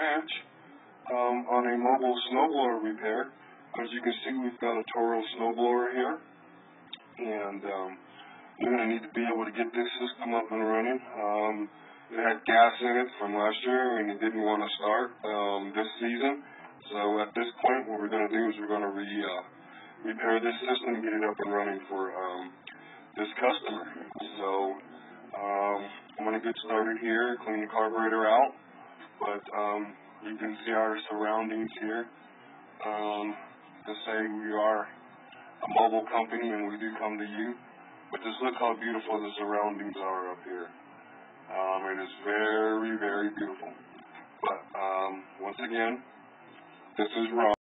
branch on a mobile snowblower repair. As you can see, we've got a Toro snowblower here, and we're going to need to be able to get this system up and running. It had gas in it from last year, and it didn't want to start this season. So at this point, what we're going to do is we're going to repair this system and get it up and running for this customer. So I'm going to get started here, clean the carburetor out, but you can see our surroundings here. To say we are a mobile company and we do come to you, but just look how beautiful the surroundings are up here. It is very, very beautiful. But once again, this is Ron.